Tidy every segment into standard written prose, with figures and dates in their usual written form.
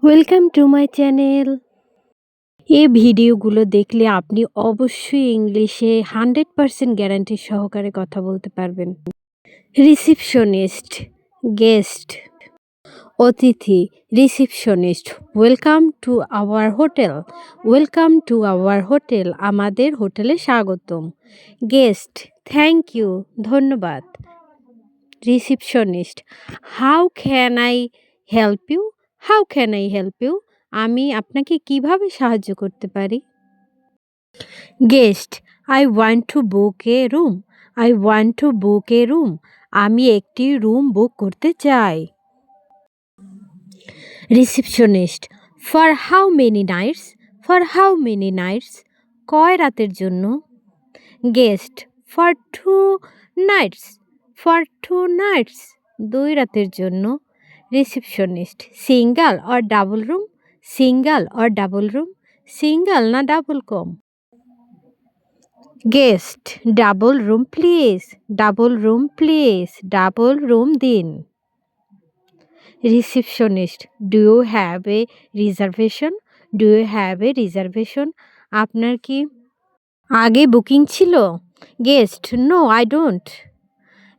Welcome to my channel. এই ভিডিওগুলো দেখলে আপনি অবশ্যই ইংলিশে 100% গ্যারান্টি সহকারে কথা বলতে পারবেন। রিসিপশনিস্ট, গেস্ট, অতিথি, receptionist. Welcome to our hotel, welcome to our hotel, আমাদের হোটেলে স্বাগতম। গেস্ট, থ্যাংক ইউ, ধন্যবাদ। Receptionist, how can I help you, how can I help you, আমি আপনাকে কিভাবে সাহায্য করতে পারি। Guest, I want to book a room, I want to book a room, আমি একটি রুম বুক করতে চাই। Receptionist, for how many nights, for how many nights, কয় রাতের জন্য। Guest, for two nights, for two nights, 2 রাতের জন্য। Receptionist, single or double room, single or double room, single না ডাবল কম। Guest, double room please, double room please, double room দিন। Receptionist, do you have a reservation, do you have a reservation, আপনার কি আগে booking ছিল। Guest, no I don't.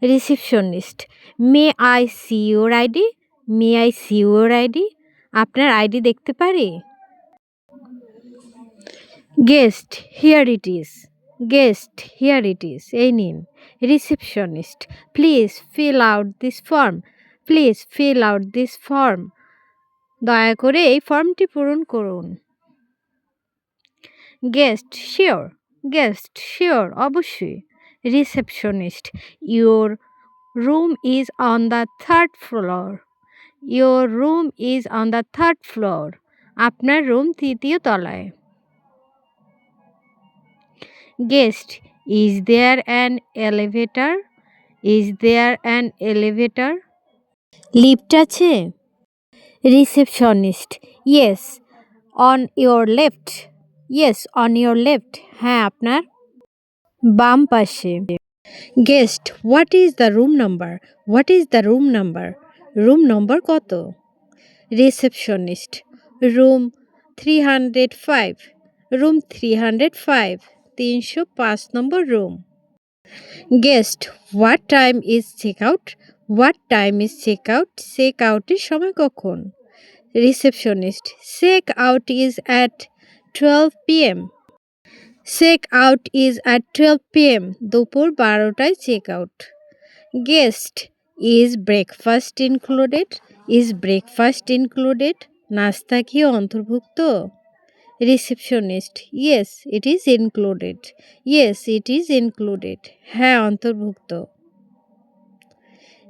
Receptionist, may I see your ID, may I see your ID, আপনার ID দেখতে পারি। Guest, here it is, guest, here it is, এই নিন। Receptionist, please fill out this form, please fill out this form, দয়া করে এই ফর্মটি পূরণ করুন। গেস্ট, শিওর, গেস্ট, শিওর, অবশ্যই। Receptionist, your room is on the third floor, your room is on the third floor, আপনার রুম 3য় তলায়। Guest, is there an elevator, is there an elevator, lift আছে। Receptionist, yes on your left, yes on your left, হ্যাঁ আপনার বাম পাশে। Guest, what is the room number, what is the room number, room number কত। Receptionist, room 305, room 305, 305 number room. Guest, what time is check out, what time is check out, check আউটের সময় কখন। Receptionist, check out is at 12 PM, check out is at 12 PM, দুপুর 12টায় check out. Guest, is breakfast included, is breakfast included, নাস্তা কি অন্তর্ভুক্ত। Receptionist, yes it is included, yes it is included, হ্যাঁ অন্তর্ভুক্ত।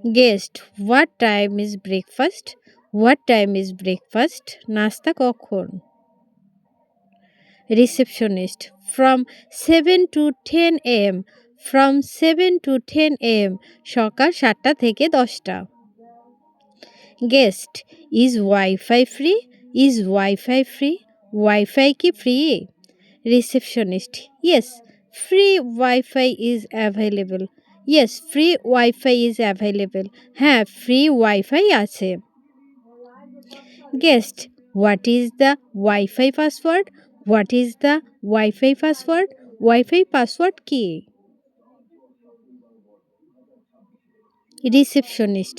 Guest, what time is breakfast, what time is breakfast, নাস্তা কখন। Receptionist, from 7 to 10 AM, from 7 to 10 AM, সকাল 7টা থেকে 10টা। Guest, is wifi free, is wifi free, wifi কি free. Receptionist, yes free wifi is available, yes free wifi is available, হ্যাঁ free wifi আছে। Guest, what is the wifi password, what is the wifi password, wifi password কি। Receptionist,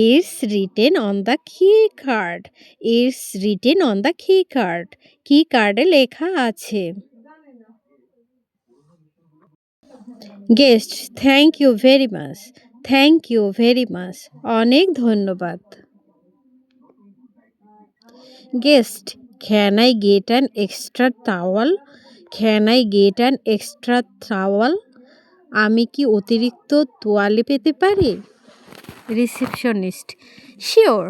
it's written on the key card, it's written on the key card, key কার্ডে লেখা আছে। Guest, thank you very much, thank you very much, অনেক ধন্যবাদ। Guest, can I get an extra towel, can I get an extra towel, আমি কি অতিরিক্ত তোয়ালে পেতে পারি। Receptionist, sure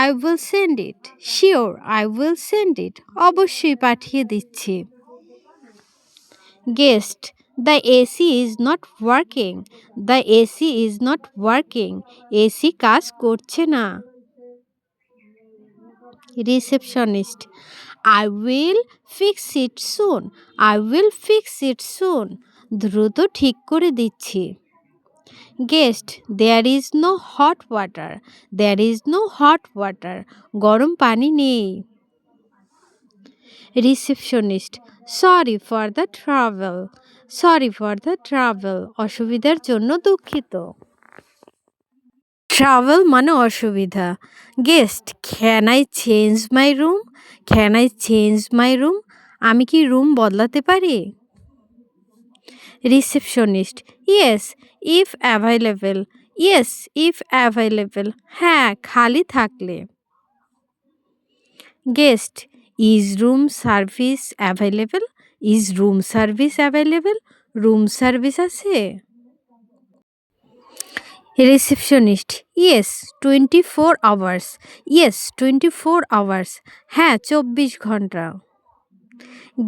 I will send it, sure I will send it, অবশ্যই পাঠিয়ে দিচ্ছি। Guest, the AC is not working, the AC is not working, AC কাজ করছে না। Receptionist, I will fix it soon, I will fix it soon, দ্রুত ঠিক করে দিচ্ছি। Guest, there is no hot water, there is no hot water, গরম পানি নেই। Receptionist sorry for the trouble. Sorry for the trouble অসুবিধার জন্য দুঃখিত। ট্রাভেল মানে অসুবিধা। Guest can I change my room? Can I change my room? আমি কি রুম বদলাতে পারি? Receptionist yes if available. Yes if available হ্যাঁ খালি থাকলে। Guest is room service available? Is room service available? Room service আছে? Receptionist yes 24 hours. Yes 24 hours হ্যাঁ 24 ঘন্টা।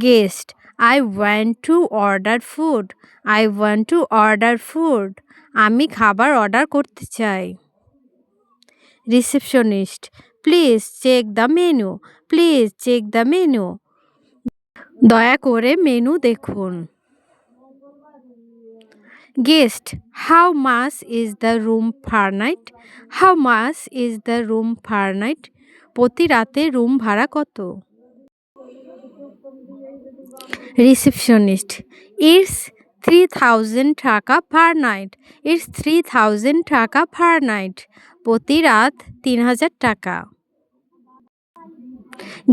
Guest I want to order food. I want to order food আমি খাবার order করতে চাই। Receptionist please check the menu. Please check the menu দয়া করে menu দেখুন। Guest how much is the room per night? How much is the room per night প্রতি রাতে room ভাড়া কত? রিসেপশনিস্ট ইটস 3000 টাকা পার নাইট। ইটস 3000 টাকা per night প্রতি রাত 3000 টাকা।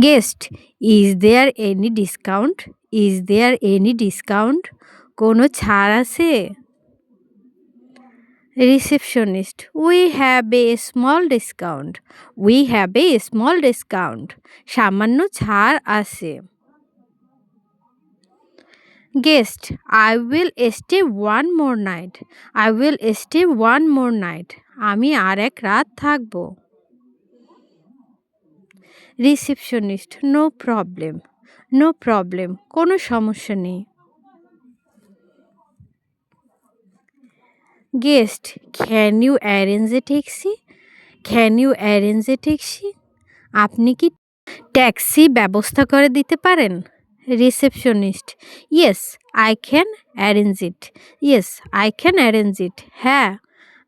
Guest is there any discount? Is there any discount কোনো ছাড় আছে? Receptionist we have a small discount. We have a small discount সামান্য ছাড় আছে। Guest I will stay one more night. I will stay one more night আমি আর এক রাত থাকব। Receptionist no problem. No problem কোনো সমস্যা নেই। Guest can you arrange a taxi? Can you arrange a taxi আপনি কি ট্যাক্সি ব্যবস্থা করে দিতে পারেন? Receptionist yes I can arrange it. Yes I can arrange it হ্যাঁ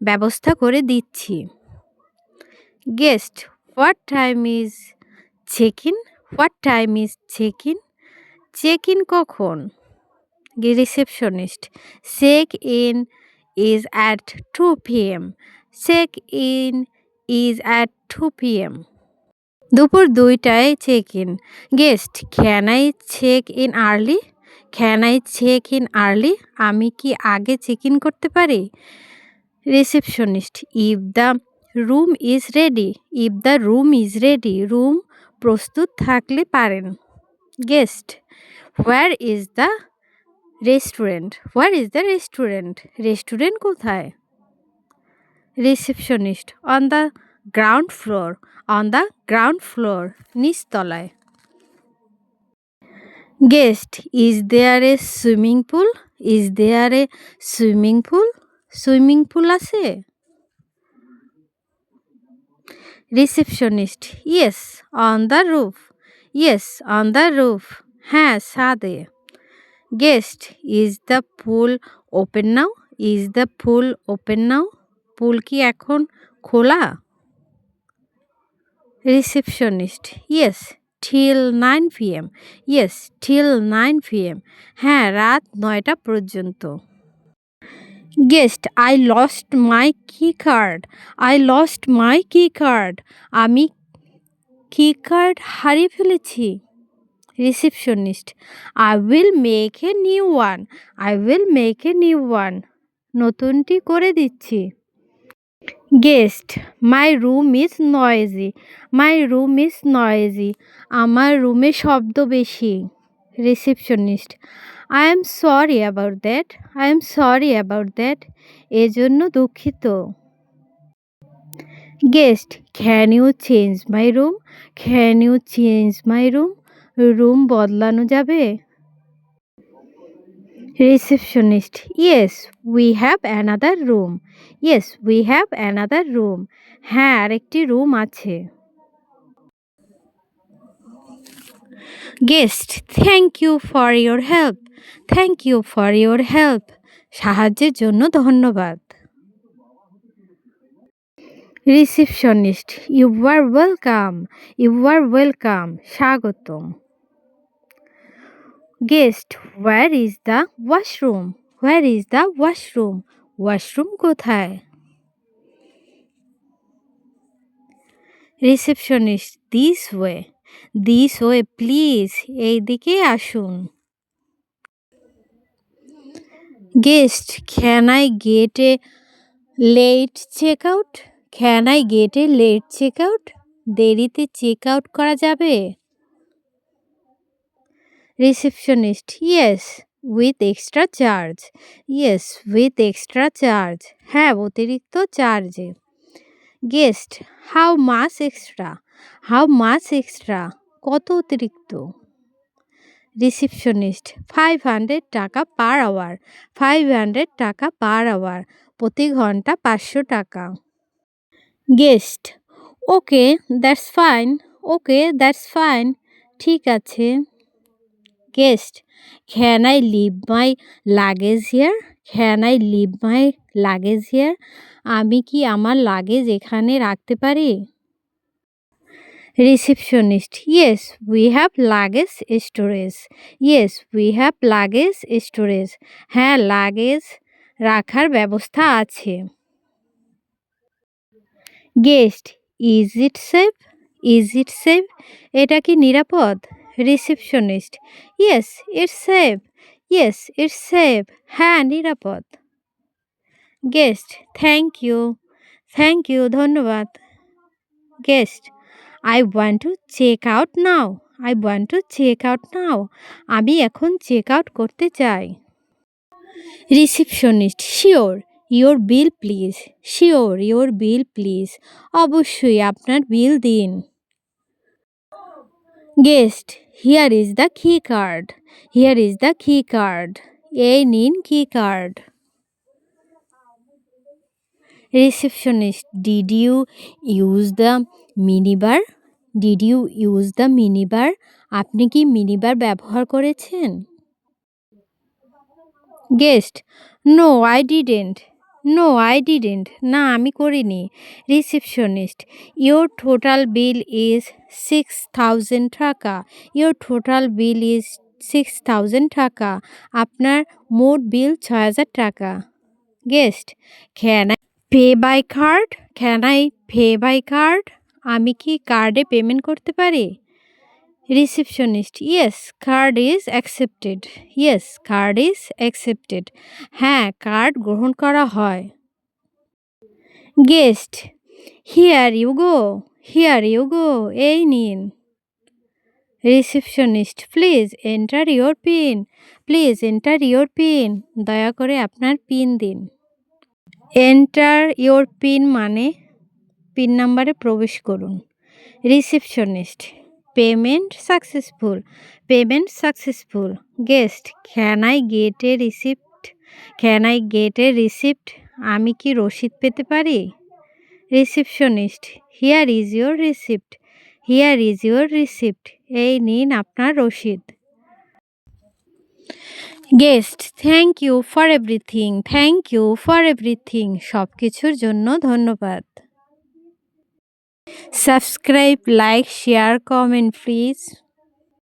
ব্যবস্থা করে দিচ্ছি। Guest what time is check in? What time is check in check in কখন? Receptionist check in is at 2 PM। Check in is at 2 PM দুপুর 2টায় check in. Guest can I check in early? Can I check in early আমি কি আগে check in করতে পারি? Receptionist if the room is ready. If the room is ready room প্রস্তুত থাকলে পারেন। Guest where is the restaurant? Where is the restaurant restaurant কোথায়? Receptionist on the ground floor. On the ground floor নিচতলায়। Guest is there a swimming pool? Is there a swimming pool swimming pool আছে? Receptionist yes on the roof. Yes on the roof হ্যাঁ ছাদে। Guest is the pool open now? Is the pool open নাও পুল কি এখন খোলা? Receptionist yes till 9 PM। Yes till 9 PM হ্যাঁ রাত 9টা পর্যন্ত। Guest I lost my কি কার্ড। আই লস্ট মাই কি কার্ড আমি কি কার্ড হারিয়ে ফেলেছি। Receptionist I will make a new one. I will make a new one নতুনটি করে দিচ্ছি। Guest my room is noisy. My room is noisy আমার রুমে শব্দ বেশি। Receptionist I am sorry about that. I am sorry about that এজন্য দুঃখিত। Guest can you change my room? Can you change my room room বদলানো যাবে? Receptionist yes we have another room. Yes we have another room হ্যাঁ আরেকটি room আছে। Guest thank you for your help. Thank you for your help সাহায্যের জন্য ধন্যবাদ। Receptionist you are welcome. You are welcome স্বাগতম। Guest, where is the washroom? Where is the washroom? Washroom কোথায়? Receptionist, this way. This way please, এইদিকে আসুন। Guest, can I get a late check out? Can I get a late check out? দেরিতে check out করা যাবে? Receptionist, yes with extra charge. Yes with extra charge, হ্যাঁ অতিরিক্ত চার্জে। Guest, how much extra? How much extra, কত অতিরিক্ত? Receptionist, 500 টাকা per hour. 500 টাকা পার আওয়ার, প্রতি ঘন্টা 500 টাকা। Guest, okay that's fine. Okay that's fine, ঠিক আছে। Guest, can I leave my luggage here? Can I leave my luggage here? আমি কি আমার লাগেজ এখানে রাখতে পারি? Receptionist, yes we have luggage storage. Yes we have luggage storage, হ্যাঁ luggage রাখার ব্যবস্থা আছে। Guest, is it safe? Is it safe, এটা কি নিরাপদ? Receptionist, yes it's safe. Yes it's safe, হ্যাঁ নিরাপদ। Guest, thank you. Thank you, ধন্যবাদ। Guest, I want to check out now. I want to check out now, আমি এখন check out করতে চাই। Receptionist, sure your bill please. Sure your bill please, অবশ্যই আপনার bill দিন। Guest, here is the key card. Here is the key card, এই নিন key card. Receptionist, did you use the minibar? Did you use the minibar, আপনি কি minibar ব্যবহার করেছেন? Guest, no I didn't. No I didn't, না আমি করিনি। Receptionist, your total bill is 6000 টাকা। ইয়োর টোটাল বিল ইজ 6000 টাকা, আপনার মোট বিল 6000 টাকা। Guest, can I pay by card? Can I pay by card, আমি কি কার্ডে পেমেন্ট করতে পারি? Receptionist, yes card is accepted. Yes card is accepted, হ্যাঁ কার্ড গ্রহণ করা হয়। Guest, here you go. Here you go, এই নিন। Receptionist, please enter your pin. Please enter your pin, দয়া করে আপনার পিন দিন। এন্টার ইয়োর পিন মানে পিন নাম্বারে প্রবেশ করুন। Receptionist, payment successful. Payment successful. Guest, can I get a receipt? Can I get a receipt, আমি কি রসিদ পেতে পারি? Receptionist, here is your receipt. Here is your receipt, এই নিন আপনার রসিদ। Guest, thank you for everything. Thank you for everything, সব কিছুর জন্য ধন্যবাদ। Subscribe, like, share, comment please.